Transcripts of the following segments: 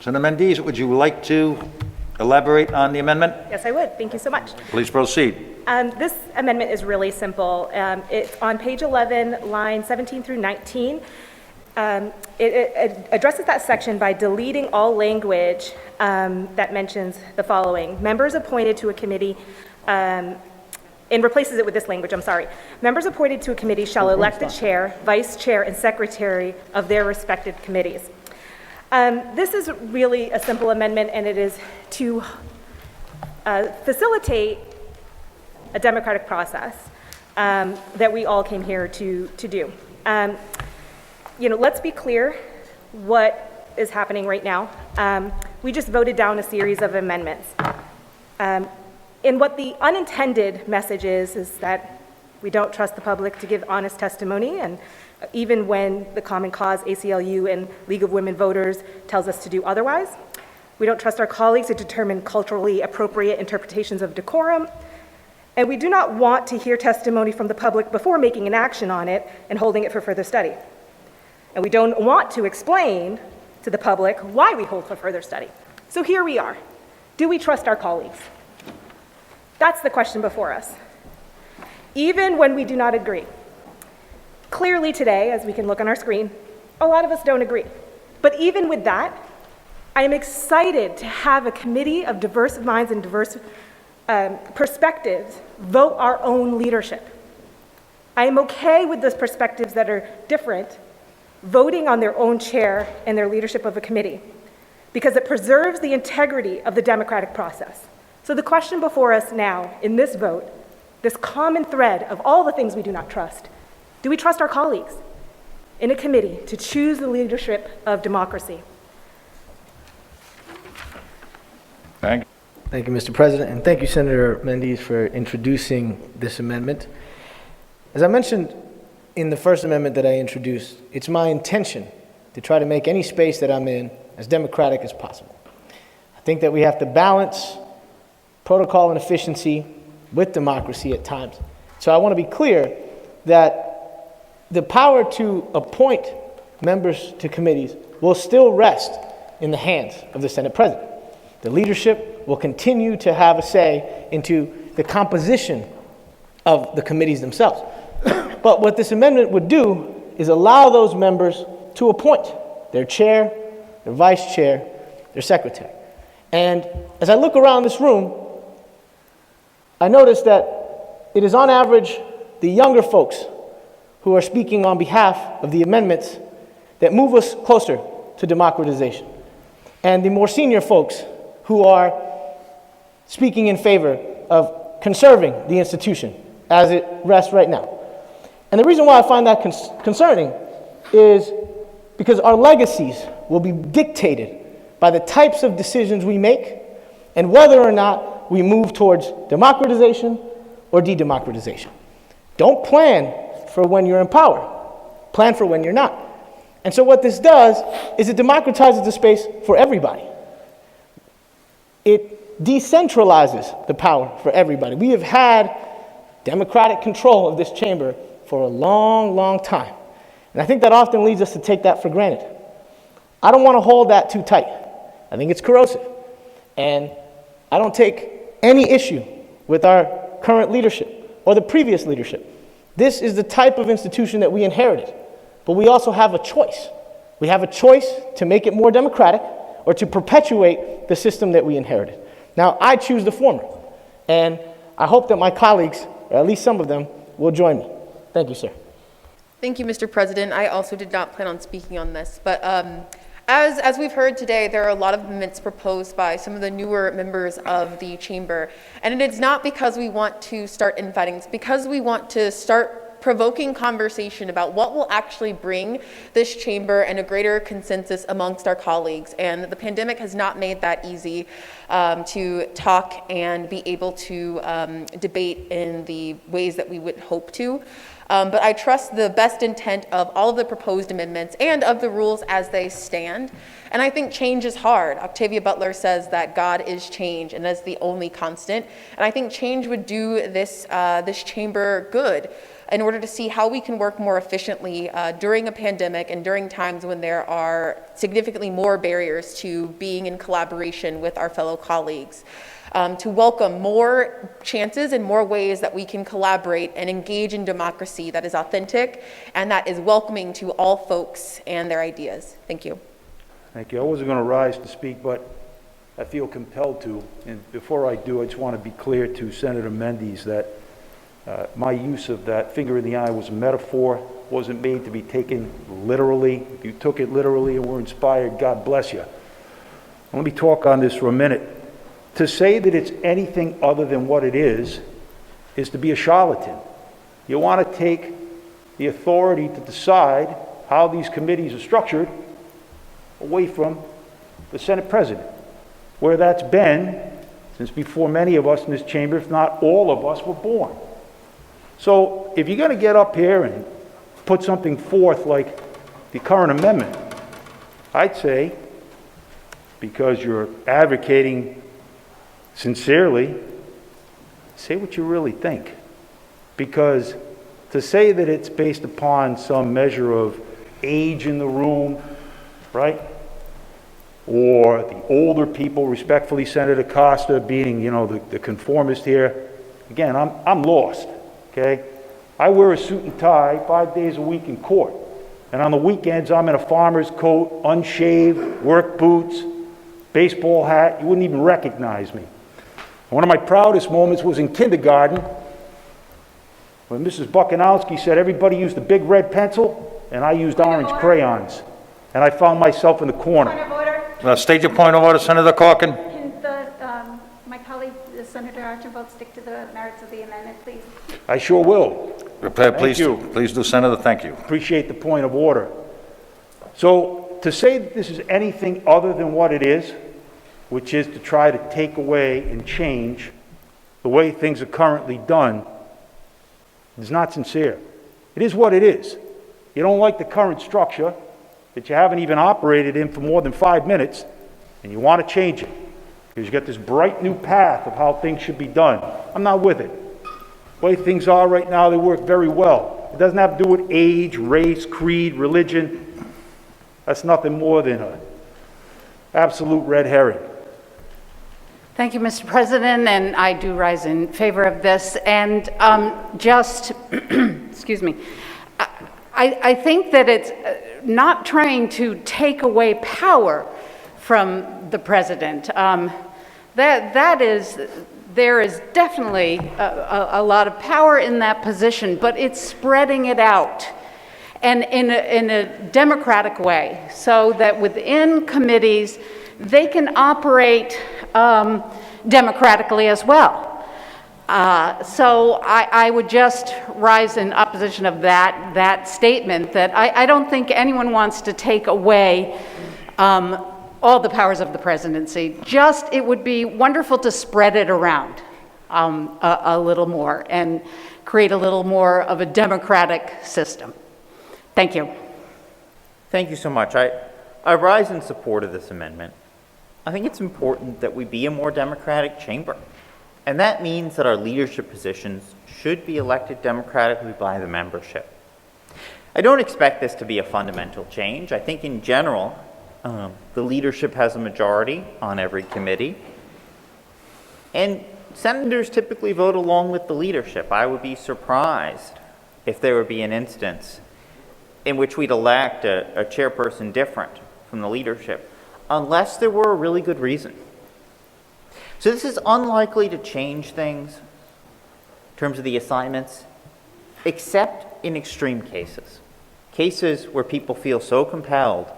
Senator Mendes, would you like to elaborate on the amendment? Yes, I would. Thank you so much. Please proceed. This amendment is really simple. It's on page 11, line 17 through 19. It addresses that section by deleting all language that mentions the following. Members appointed to a committee, and replaces it with this language, I'm sorry. Members appointed to a committee shall elect the chair, vice chair, and secretary of their respective committees. This is really a simple amendment, and it is to facilitate a democratic process that we all came here to do. Let's be clear what is happening right now. We just voted down a series of amendments. And what the unintended message is that we don't trust the public to give honest testimony, and even when the Common Cause, ACLU, and League of Women Voters tells us to do otherwise. We don't trust our colleagues to determine culturally appropriate interpretations of decorum. And we do not want to hear testimony from the public before making an action on it and holding it for further study. And we don't want to explain to the public why we hold for further study. So here we are. Do we trust our colleagues? That's the question before us. Even when we do not agree. Clearly today, as we can look on our screen, a lot of us don't agree. But even with that, I am excited to have a committee of diverse minds and diverse perspectives vote our own leadership. I am okay with those perspectives that are different voting on their own chair and their leadership of a committee, because it preserves the integrity of the democratic process. So the question before us now in this vote, this common thread of all the things we do not trust, do we trust our colleagues in a committee to choose the leadership of democracy? Thank you. Thank you, Mr. President, and thank you, Senator Mendes, for introducing this amendment. As I mentioned in the first amendment that I introduced, it's my intention to try to make any space that I'm in as democratic as possible. I think that we have to balance protocol and efficiency with democracy at times. So I want to be clear that the power to appoint members to committees will still rest in the hands of the Senate President. The leadership will continue to have a say into the composition of the committees themselves. But what this amendment would do is allow those members to appoint their chair, their vice chair, their secretary. And as I look around this room, I notice that it is on average the younger folks who are speaking on behalf of the amendments that move us closer to democratization, and the more senior folks who are speaking in favor of conserving the institution as it rests right now. And the reason why I find that concerning is because our legacies will be dictated by the types of decisions we make and whether or not we move towards democratization or de-democratization. Don't plan for when you're in power. Plan for when you're not. And so what this does is it democratizes the space for everybody. It decentralizes the power for everybody. We have had democratic control of this chamber for a long, long time. And I think that often leads us to take that for granted. I don't want to hold that too tight. I think it's corrosive. And I don't take any issue with our current leadership or the previous leadership. This is the type of institution that we inherited. But we also have a choice. We have a choice to make it more democratic or to perpetuate the system that we inherited. Now, I choose the former. And I hope that my colleagues, or at least some of them, will join me. Thank you, sir. Thank you, Mr. President. I also did not plan on speaking on this, but as we've heard today, there are a lot of amendments proposed by some of the newer members of the chamber, and it is not because we want to start infighting, it's because we want to start provoking conversation about what will actually bring this chamber and a greater consensus amongst our colleagues. And the pandemic has not made that easy to talk and be able to debate in the ways that we would hope to. But I trust the best intent of all of the proposed amendments and of the rules as they stand. And I think change is hard. Octavia Butler says that God is change, and that's the only constant. And I think change would do this chamber good. in order to see how we can work more efficiently during a pandemic and during times when there are significantly more barriers to being in collaboration with our fellow colleagues. To welcome more chances and more ways that we can collaborate and engage in democracy that is authentic and that is welcoming to all folks and their ideas. Thank you. Thank you. I wasn't going to rise to speak, but I feel compelled to. And before I do, I just want to be clear to Senator Mendes that my use of that finger in the eye was a metaphor, wasn't made to be taken literally. If you took it literally and were inspired, God bless you. Let me talk on this for a minute. To say that it's anything other than what it is to be a charlatan. You want to take the authority to decide how these committees are structured away from the Senate President, where that's been since before many of us in this chamber, if not all of us, were born. So if you're going to get up here and put something forth like the current amendment, I'd say, because you're advocating sincerely, say what you really think. Because to say that it's based upon some measure of age in the room, right? Or the older people, respectfully, Senator Costa being, the conformist here. Again, I'm lost, okay? I wear a suit and tie 5 days a week in court. And on the weekends, I'm in a farmer's coat, unshaved, work boots, baseball hat. You wouldn't even recognize me. One of my proudest moments was in kindergarten when Mrs. Buchanowski said everybody used a big red pencil and I used orange crayons. And I found myself in the corner. Point of order. State your point of order, Senator Corkin. Can my colleague, Senator Archambault, stick to the merits of the amendment, please? I sure will. Please you. do. Please do, Senator. Thank you. Appreciate the point of order. So to say that this is anything other than what it is, which is to try to take away and change the way things are currently done, is not sincere. It is what it is. You don't like the current structure that you haven't even operated in for more than 5 minutes, and you want to change it because you got this bright new path of how things should be done. I'm not with it. The way things are right now, they work very well. It doesn't have to do with age, race, creed, religion. That's nothing more than an absolute red herring. Thank you, Mr. President, and I do rise in favor of this. And excuse me, I think that it's not trying to take away power from the president. There is definitely a lot of power in that position, but it's spreading it out and in a democratic way so that within committees, they can operate democratically as well. So I would just rise in opposition of that statement that I don't think anyone wants to take away all the powers of the presidency. Just it would be wonderful to spread it around a little more and create a little more of a democratic system. Thank you. Thank you so much. I rise in support of this amendment. I think it's important that we be a more democratic chamber. And that means that our leadership positions should be elected democratically by the membership. I don't expect this to be a fundamental change. I think in general, the leadership has a majority on every committee. And senators typically vote along with the leadership. I would be surprised if there would be an instance in which we'd elect a chairperson different from the leadership, unless there were a really good reason. So this is unlikely to change things in terms of the assignments, except in extreme cases. Cases where people feel so compelled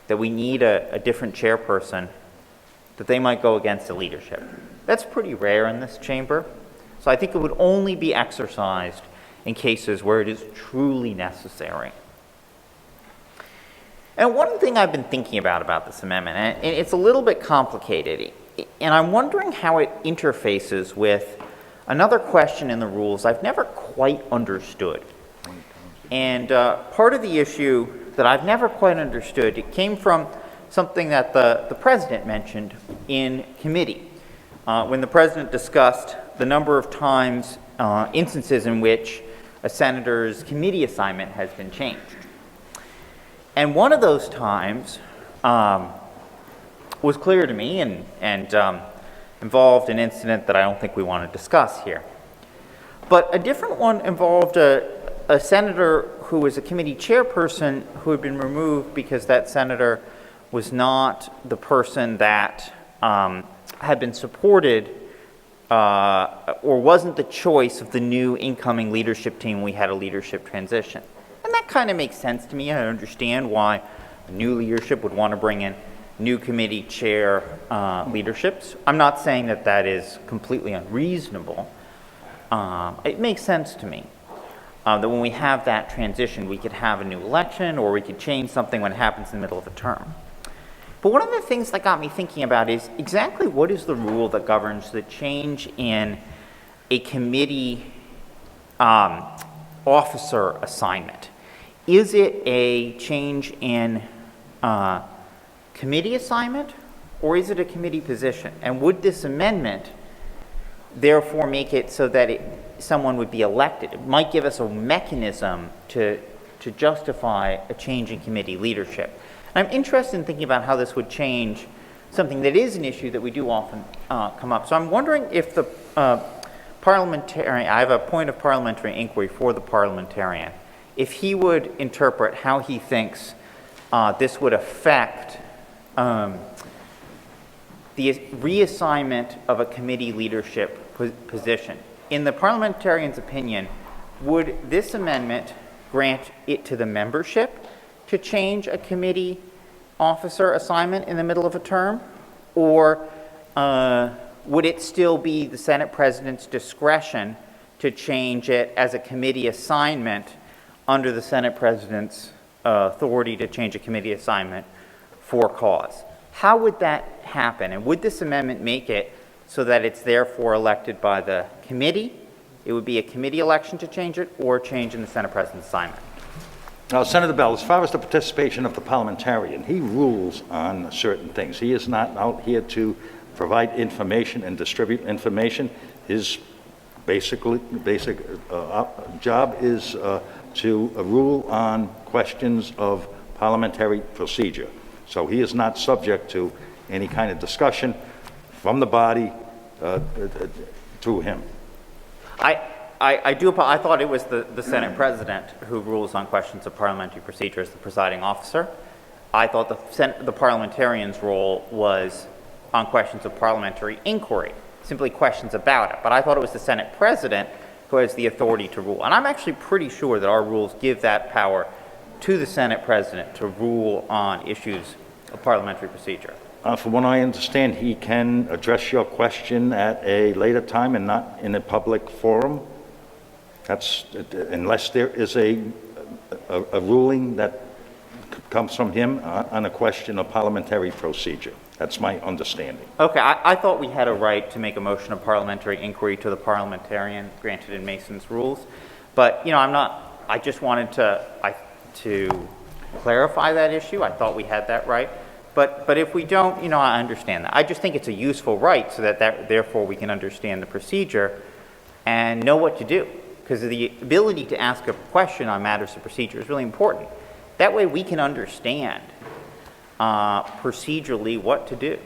that we need a different chairperson that they might go against the leadership. That's pretty rare in this chamber. So I think it would only be exercised in cases where it is truly necessary. And one thing I've been thinking about this amendment, and it's a little bit complicated, and I'm wondering how it interfaces with another question in the rules I've never quite understood. And part of the issue that I've never quite understood, it came from something that the president mentioned in committee when the president discussed the number of times, instances in which a senator's committee assignment has been changed. And one of those times was clear to me and involved an incident that I don't think we want to discuss here. But a different one involved a senator who was a committee chairperson who had been removed because that senator was not the person that had been supported or wasn't the choice of the new incoming leadership team. We had a leadership transition. And that kind of makes sense to me. I understand why a new leadership would want to bring in new committee chair leaderships. I'm not saying that that is completely unreasonable. It makes sense to me that when we have that transition, we could have a new election or we could change something when it happens in the middle of a term. But one of the things that got me thinking about is exactly what is the rule that governs the change in a committee officer assignment? Is it a change in committee assignment or is it a committee position? And would this amendment therefore make it so that someone would be elected? It might give us a mechanism to justify a change in committee leadership. I'm interested in thinking about how this would change something that is an issue that we do often come up. So I'm wondering if the parliamentarian, I have a point of parliamentary inquiry for the parliamentarian, if he would interpret how he thinks this would affect the reassignment of a committee leadership position. In the parliamentarian's opinion, would this amendment grant it to the membership to change a committee officer assignment in the middle of a term? Or would it still be the Senate President's discretion to change it as a committee assignment under the Senate President's authority to change a committee assignment for cause? How would that happen? And would this amendment make it so that it's therefore elected by the committee? It would be a committee election to change it or change in the Senate President's assignment? Now, Senator Bell, as far as the participation of the parliamentarian, he rules on certain things. He is not out here to provide information and distribute information. His basic job is to rule on questions of parliamentary procedure. So he is not subject to any kind of discussion from the body through him. I thought it was the Senate President who rules on questions of parliamentary procedure as the presiding officer. I thought the parliamentarian's role was on questions of parliamentary inquiry, simply questions about it. But I thought it was the Senate President who has the authority to rule. And I'm actually pretty sure that our rules give that power to the Senate President to rule on issues of parliamentary procedure. From what I understand, he can address your question at a later time and not in a public forum. That's unless there is a ruling that comes from him on a question of parliamentary procedure. That's my understanding. Okay, I thought we had a right to make a motion of parliamentary inquiry to the parliamentarian granted in Mason's rules. But, I just wanted to clarify that issue. I thought we had that right. But if we don't, I understand that. I just think it's a useful right so that therefore we can understand the procedure and know what to do. Because the ability to ask a question on matters of procedure is really important. That way we can understand procedurally what to do.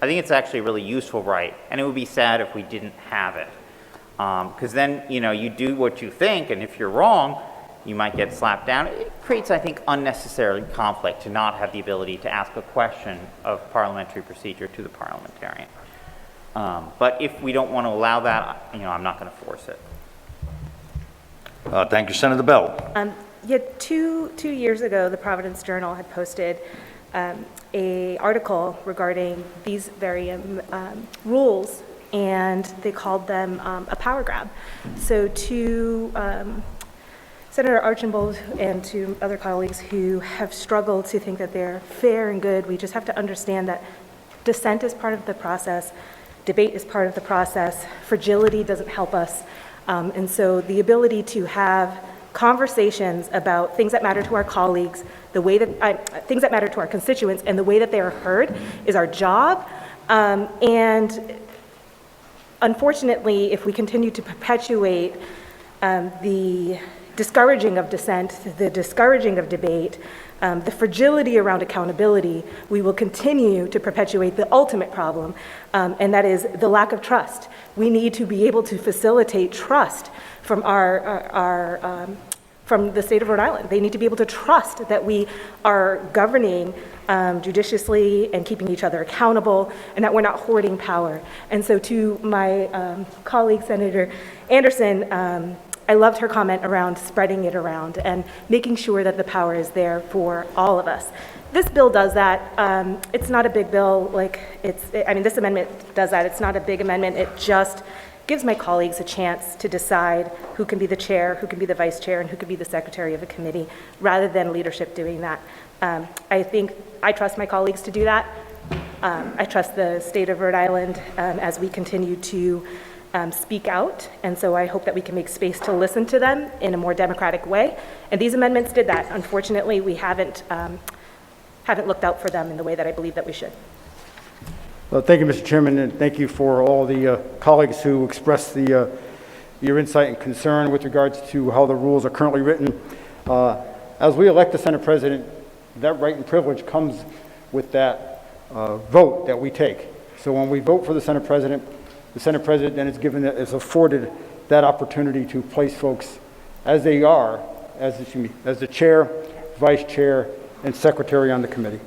I think it's actually a really useful right, and it would be sad if we didn't have it. Because then, you do what you think, and if you're wrong, you might get slapped down. It creates, I think, unnecessary conflict to not have the ability to ask a question of parliamentary procedure to the parliamentarian. But if we don't want to allow that, I'm not going to force it. Thank you, Senator Bell. Two years ago, the Providence Journal had posted a article regarding these very rules, and they called them a power grab. So to Senator Archambault and to other colleagues who have struggled to think that they're fair and good, we just have to understand that dissent is part of the process, debate is part of the process, fragility doesn't help us. And so the ability to have conversations about things that matter to our colleagues, the way that things that matter to our constituents, and the way that they are heard is our job. And unfortunately, if we continue to perpetuate the discouraging of dissent, the discouraging of debate, the fragility around accountability, we will continue to perpetuate the ultimate problem, and that is the lack of trust. We need to be able to facilitate trust from from the state of Rhode Island. They need to be able to trust that we are governing judiciously and keeping each other accountable, and that we're not hoarding power. And so to my colleague, Senator Anderson, I loved her comment around spreading it around and making sure that the power is there for all of us. This bill does that. It's not a big bill. This amendment does that. It's not a big amendment. It just gives my colleagues a chance to decide who can be the chair, who can be the vice chair, and who can be the secretary of a committee, rather than leadership doing that. I trust my colleagues to do that. I trust the state of Rhode Island as we continue to speak out, and so I hope that we can make space to listen to them in a more democratic way. And these amendments did that. Unfortunately, we haven't looked out for them in the way that I believe that we should. Well, thank you, Mr. Chairman, and thank you for all the colleagues who expressed your insight and concern with regards to how the rules are currently written. As we elect the Senate President, that right and privilege comes with that vote that we take. So when we vote for the Senate President then is afforded that opportunity to place folks as they are, as the chair, vice chair, and secretary on the committee.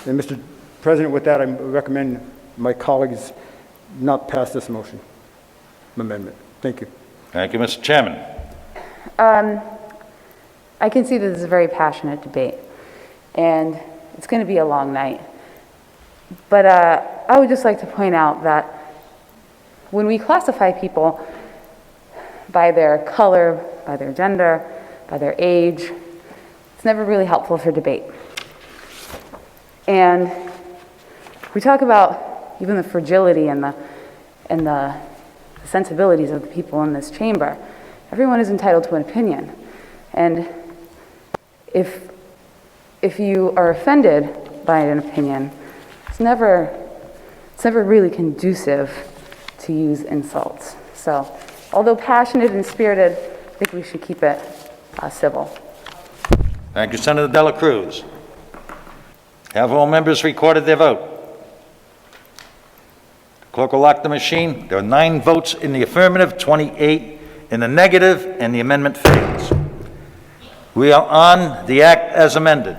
And Mr. President, with that, I recommend my colleagues not pass this amendment. Thank you. Thank you, Mr. Chairman. I can see that this is a very passionate debate, and it's going to be a long night. But I would just like to point out that when we classify people by their color, by their gender, by their age, it's never really helpful for debate. And we talk about even the fragility and the sensibilities of the people in this chamber. Everyone is entitled to an opinion. And if you are offended by an opinion, it's never really conducive to use insults. So, although passionate and spirited, I think we should keep it civil. Thank you, Senator Dela Cruz. Have all members recorded their vote? Clerk will lock the machine. There are 9 votes in the affirmative, 28 in the negative, and the amendment fails. We are on the act as amended.